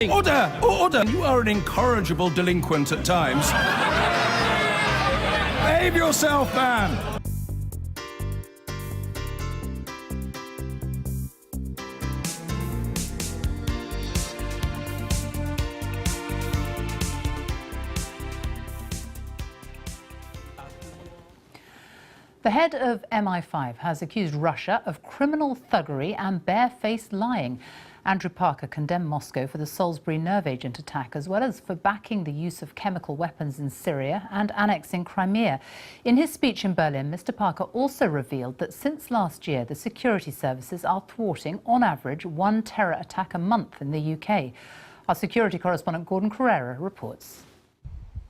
Order! Order! You are an incorrigible delinquent at times. Behave yourself, man! The head of MI5 has accused Russia of criminal thuggery and barefaced lying. Andrew Parker condemned Moscow for the Salisbury nerve agent attack, as well as for backing the use of chemical weapons in Syria and annexing Crimea. In his speech in Berlin, Mr. Parker also revealed that since last year, the security services are thwarting, on average, one terror attack a month in the UK. Our security correspondent Gordon Carrera reports.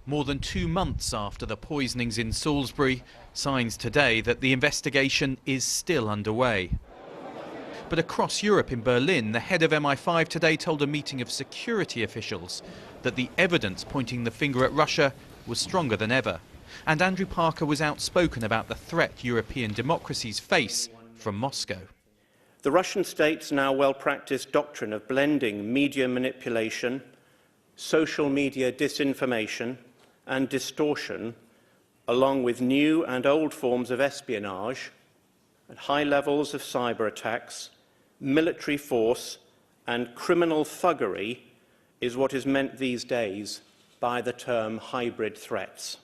More than 2 months after the poisonings in Salisbury, signs today that the investigation is still underway. But across Europe, in Berlin, the head of MI5 today told a meeting of security officials that the evidence pointing the finger at Russia was stronger than ever. And Andrew Parker was outspoken about the threat European democracies face from Moscow. The Russian state's now well-practiced doctrine of blending media manipulation, social media disinformation and distortion, along with new and old forms of espionage, at high levels of cyber attacks, military force and criminal thuggery is what is meant these days by the term hybrid threats.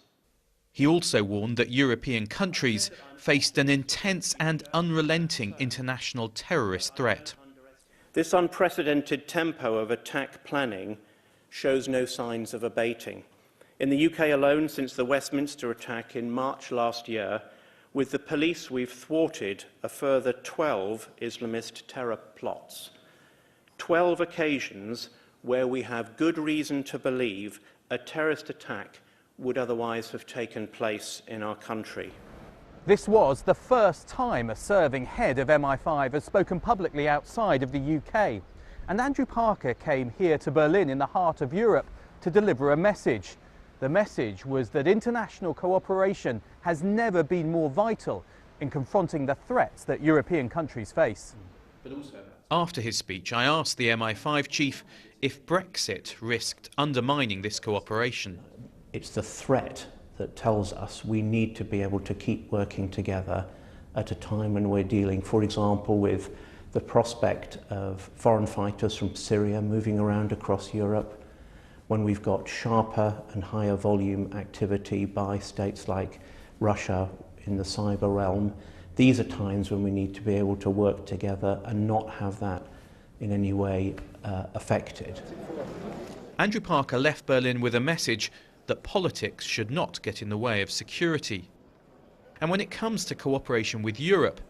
He also warned that European countries faced an intense and unrelenting international terrorist threat. This unprecedented tempo of attack planning shows no signs of abating. In the UK alone, since the Westminster attack in March last year, with the police, we've thwarted a further 12 Islamist terror plots. 12 occasions where we have good reason to believe a terrorist attack would otherwise have taken place in our country. This was the first time a serving head of MI5 has spoken publicly outside of the UK. And Andrew Parker came here to Berlin in the heart of Europe to deliver a message. The message was that international cooperation has never been more vital in confronting the threats that European countries face. After his speech, I asked the MI5 chief if Brexit risked undermining this cooperation. It's the threat that tells us we need to be able to keep working together at a time when we're dealing, for example, with the prospect of foreign fighters from Syria moving around across Europe, when we've got sharper and higher volume activity by states like Russia in the cyber realm. These are times when we need to be able to work together and not have that in any way affected. Andrew Parker left Berlin with a message that politics should not get in the way of security. And when it comes to cooperation with Europe,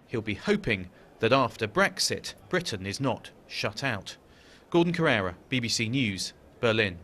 he'll be hoping that after Brexit, Britain is not shut out. Gordon Carrera, BBC News, Berlin.